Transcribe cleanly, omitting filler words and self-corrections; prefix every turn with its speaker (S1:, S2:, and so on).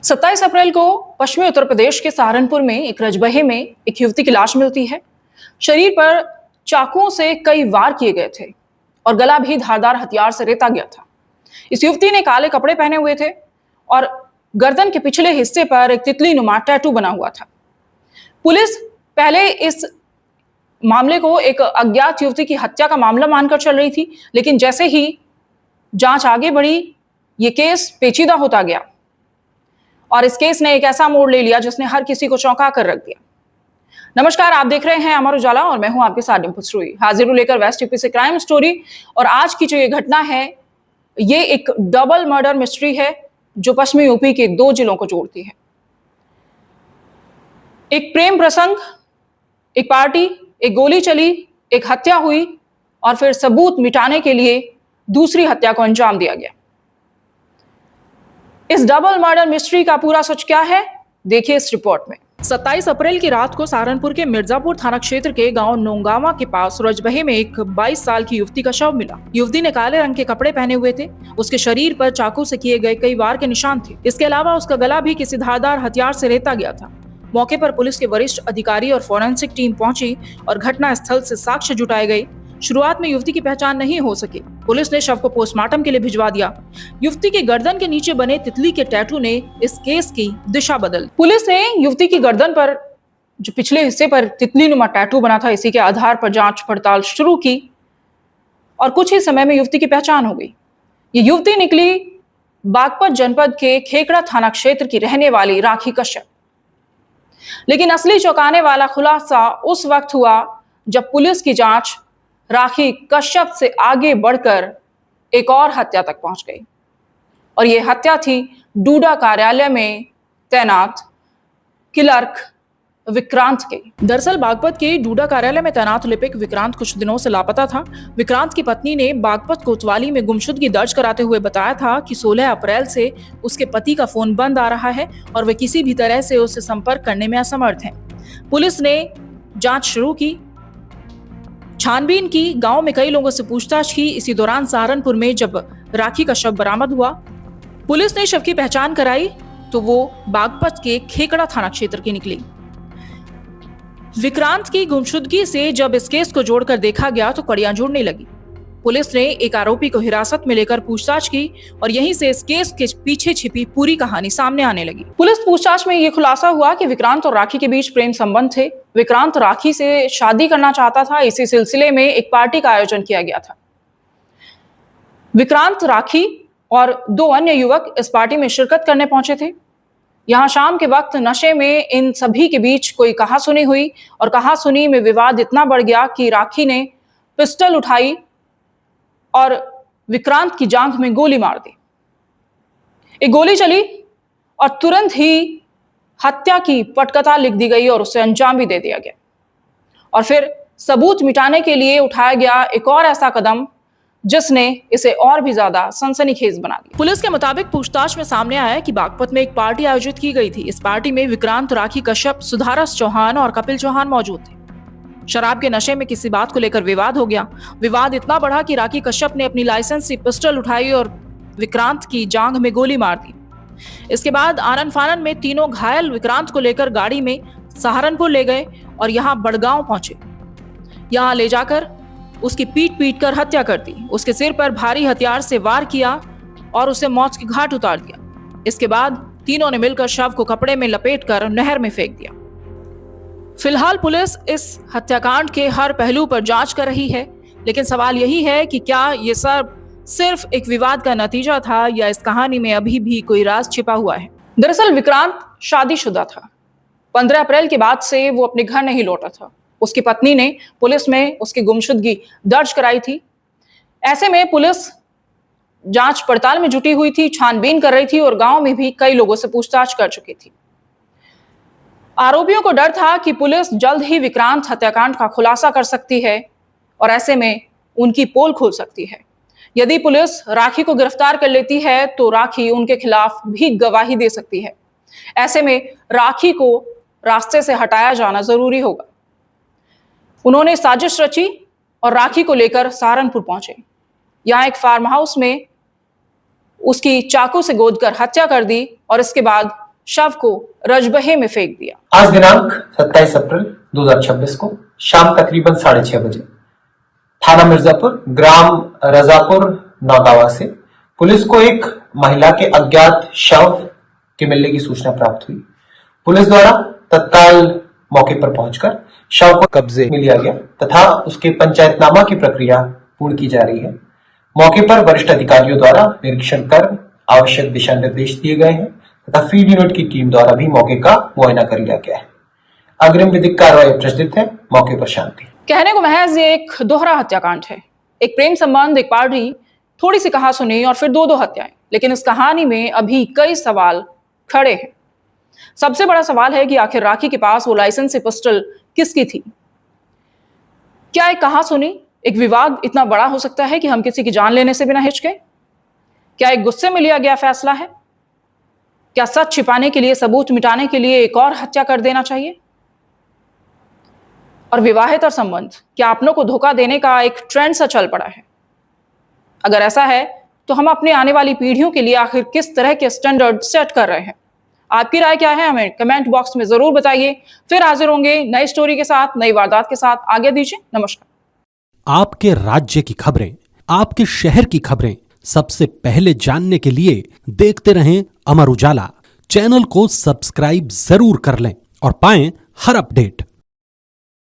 S1: 27 अप्रैल को पश्चिमी उत्तर प्रदेश के सहारनपुर में एक रजबहे में एक युवती की लाश मिलती है। शरीर पर चाकुओं से कई वार किए गए थे और गला भी धारदार हथियार से रेता गया था। इस युवती ने काले कपड़े पहने हुए थे और गर्दन के पिछले हिस्से पर एक तितली नुमा टैटू बना हुआ था। पुलिस पहले इस मामले को एक अज्ञात युवती की हत्या का मामला मानकर चल रही थी, लेकिन जैसे ही जांच आगे बढ़ी, ये केस पेचीदा होता गया और इस केस ने एक ऐसा मोड़ ले लिया जिसने हर किसी को चौंका कर रख दिया। नमस्कार, आप देख रहे हैं अमर उजाला और मैं हूं आपके साथ डिंपल सुई, हाजिर हूं लेकर वेस्ट यूपी से क्राइम स्टोरी। और आज की जो ये घटना है, ये एक डबल मर्डर मिस्ट्री है जो पश्चिमी यूपी के दो जिलों को जोड़ती है। एक प्रेम प्रसंग, एक पार्टी, एक गोली चली, एक हत्या हुई और फिर सबूत मिटाने के लिए दूसरी हत्या को अंजाम दिया गया। इस डबल मर्डर मिस्ट्री का पूरा सच क्या है, देखिए इस रिपोर्ट में। 27 अप्रैल की रात को सहारनपुर के मिर्जापुर थाना क्षेत्र के गांव नोंगावा के पास रजबहे में एक 22 साल की युवती का शव मिला। युवती ने काले रंग के कपड़े पहने हुए थे। उसके शरीर पर चाकू से किए गए कई वार के निशान थे। इसके अलावा उसका गला भी किसी धारदार हथियार से रेता गया था। मौके पर पुलिस के वरिष्ठ अधिकारी और फोरेंसिक टीम पहुंची और घटना स्थल से साक्ष्य जुटाए गए। शुरुआत में युवती की पहचान नहीं हो सकी। पुलिस ने शव को पोस्टमार्टम के लिए भिजवा दिया। युवती के गर्दन के नीचे बने तितली के टैटू ने इस केस की दिशा बदल। पुलिस ने युवती की गर्दन पर जो पिछले हिस्से पर तितली नुमा टैटू बना था, इसी के आधार पर जांच पड़ताल शुरू की और कुछ ही समय में युवती की पहचान हो गई। ये युवती निकली बागपत जनपद के खेकड़ा थाना क्षेत्र की रहने वाली राखी कश्यप। लेकिन असली चौंकाने वाला खुलासा उस वक्त हुआ जब पुलिस की जांच राखी कश्यप से आगे बढ़कर एक और हत्या तक पहुंच गई और यह हत्या थी डूडा कार्यालय में तैनात क्लर्क विक्रांत के। दरअसल बागपत के डूडा कार्यालय में तैनात लिपिक विक्रांत कुछ दिनों से लापता था। विक्रांत की पत्नी ने बागपत कोतवाली में गुमशुदगी दर्ज कराते हुए बताया था कि 16 अप्रैल से उसके पति का फोन बंद आ रहा है और वे किसी भी तरह से उससे संपर्क करने में असमर्थ हैं। पुलिस ने जांच शुरू की, छानबीन की, गांव में कई लोगों से पूछताछ की। इसी दौरान सहारनपुर में जब राखी का शव बरामद हुआ, पुलिस ने शव की पहचान कराई तो वो बागपत के खेकड़ा थाना क्षेत्र की निकली। विक्रांत की गुमशुदगी से जब इस केस को जोड़कर देखा गया तो कड़ियां जुड़ने लगी। पुलिस ने एक आरोपी को हिरासत में लेकर पूछताछ की और यहीं से इस केस के पीछे छिपी पूरी कहानी सामने आने लगी। पुलिस पूछताछ में यह खुलासा हुआ कि विक्रांत और राखी के बीच प्रेम संबंध थे। विक्रांत राखी से शादी करना चाहता था। इसी सिलसिले में एक पार्टी का आयोजन किया गया था। विक्रांत, राखी और दो अन्य युवक इस पार्टी में शिरकत करने पहुंचे थे। यहां शाम के वक्त नशे में इन सभी के बीच कोई कहासुनी हुई और कहासुनी में विवाद इतना बढ़ गया कि राखी ने पिस्टल उठाई और विक्रांत की जांघ में गोली मार दी। एक गोली चली और तुरंत ही हत्या की पटकथा लिख दी गई और उसे अंजाम भी दे दिया गया। और फिर सबूत मिटाने के लिए उठाया गया एक और ऐसा कदम जिसने इसे और भी ज्यादा सनसनीखेज बना दिया। पुलिस के मुताबिक पूछताछ में सामने आया कि बागपत में एक पार्टी आयोजित की गई थी। इस पार्टी में विक्रांत, राखी कश्यप, सुधारस चौहान और कपिल चौहान मौजूद थे। शराब के नशे में किसी बात को लेकर विवाद हो गया। विवाद इतना बढ़ा कि राखी कश्यप ने अपनी लाइसेंस से पिस्टल उठाई और विक्रांत की जांघ में गोली मार दी। इसके बाद आनन फानन में तीनों घायल विक्रांत को लेकर गाड़ी में सहारनपुर ले गए और यहाँ बड़गांव पहुंचे। यहाँ ले जाकर उसकी पीट कर हत्या कर दी। उसके सिर पर भारी हथियार से वार किया और उसे मौत की घाट उतार दिया। इसके बाद तीनों ने मिलकर शव को कपड़े में लपेटकर नहर में फेंक दिया। फिलहाल पुलिस इस हत्याकांड के हर पहलू पर जांच कर रही है, लेकिन सवाल यही है कि क्या ये सब सिर्फ एक विवाद का नतीजा था या इस कहानी में अभी भी कोई राज छिपा हुआ है। दरअसल विक्रांत शादीशुदा था। 15 अप्रैल के बाद से वो अपने घर नहीं लौटा था। उसकी पत्नी ने पुलिस में उसकी गुमशुदगी दर्ज कराई थी। ऐसे में पुलिस जांच पड़ताल में जुटी हुई थी, छानबीन कर रही थी और गांव में भी कई लोगों से पूछताछ कर चुकी थी। आरोपियों को डर था कि पुलिस जल्द ही विक्रांत हत्याकांड का खुलासा कर सकती है और ऐसे में उनकी पोल खोल सकती है। यदि पुलिस राखी को गिरफ्तार कर लेती है तो राखी उनके खिलाफ भी गवाही दे सकती है। ऐसे में राखी को रास्ते से हटाया जाना जरूरी होगा। उन्होंने साजिश रची और राखी को लेकर सहारनपुर पहुंचे। यहाँ एक फार्म हाउस में उसकी चाकू से गोदकर हत्या कर दी और इसके बाद शव को रजबहे में फेंक दिया।
S2: आज दिनांक 27 अप्रैल 2026 को शाम तकरीबन 6:30 बजे थाना मिर्जापुर, ग्राम रजापुर नौगावा से पुलिस को एक महिला के अज्ञात शव के मिलने की सूचना प्राप्त हुई। पुलिस द्वारा तत्काल मौके पर पहुंचकर शव को कब्जे में लिया गया तथा उसके पंचायतनामा की प्रक्रिया पूर्ण की जा रही है। मौके पर वरिष्ठ अधिकारियों द्वारा निरीक्षण कर आवश्यक दिशा निर्देश दिए गए हैं तथा फील्ड यूनिट की टीम द्वारा भी मौके का मुआयना कर लिया गया है। अग्रिम विधिक कार्रवाई प्रचलित है। मौके पर शांति।
S1: कहने को महज ये एक दोहरा हत्याकांड है, एक प्रेम संबंध, एक पार्टी, थोड़ी सी कहा सुनी और फिर दो हत्याएं। लेकिन इस कहानी में अभी कई सवाल खड़े हैं। सबसे बड़ा सवाल है कि आखिर राखी के पास वो लाइसेंसी पिस्टल किसकी थी? क्या एक कहा सुनी, एक विवाद इतना बड़ा हो सकता है कि हम किसी की जान लेने से बिना हिचके? क्या एक गुस्से में लिया गया फैसला है? क्या सच छिपाने के लिए, सबूत मिटाने के लिए एक और हत्या कर देना चाहिए? और विवाहेतर संबंध क्या अपनों को धोखा देने का एक ट्रेंड सा चल पड़ा है? अगर ऐसा है तो हम अपने आने वाली पीढ़ियों के लिए आखिर किस तरह के स्टैंडर्ड सेट कर रहे हैं? आपकी राय क्या है? हमें कमेंट बॉक्स में जरूर बताइए। फिर हाजिर होंगे नई स्टोरी के साथ, नई वारदात के साथ। आगे दीजिए, नमस्कार।
S3: आपके राज्य की खबरें, आपके शहर की खबरें सबसे पहले जानने के लिए देखते रहें अमर उजाला। चैनल को सब्सक्राइब जरूर कर लें और पाएं हर अपडेट।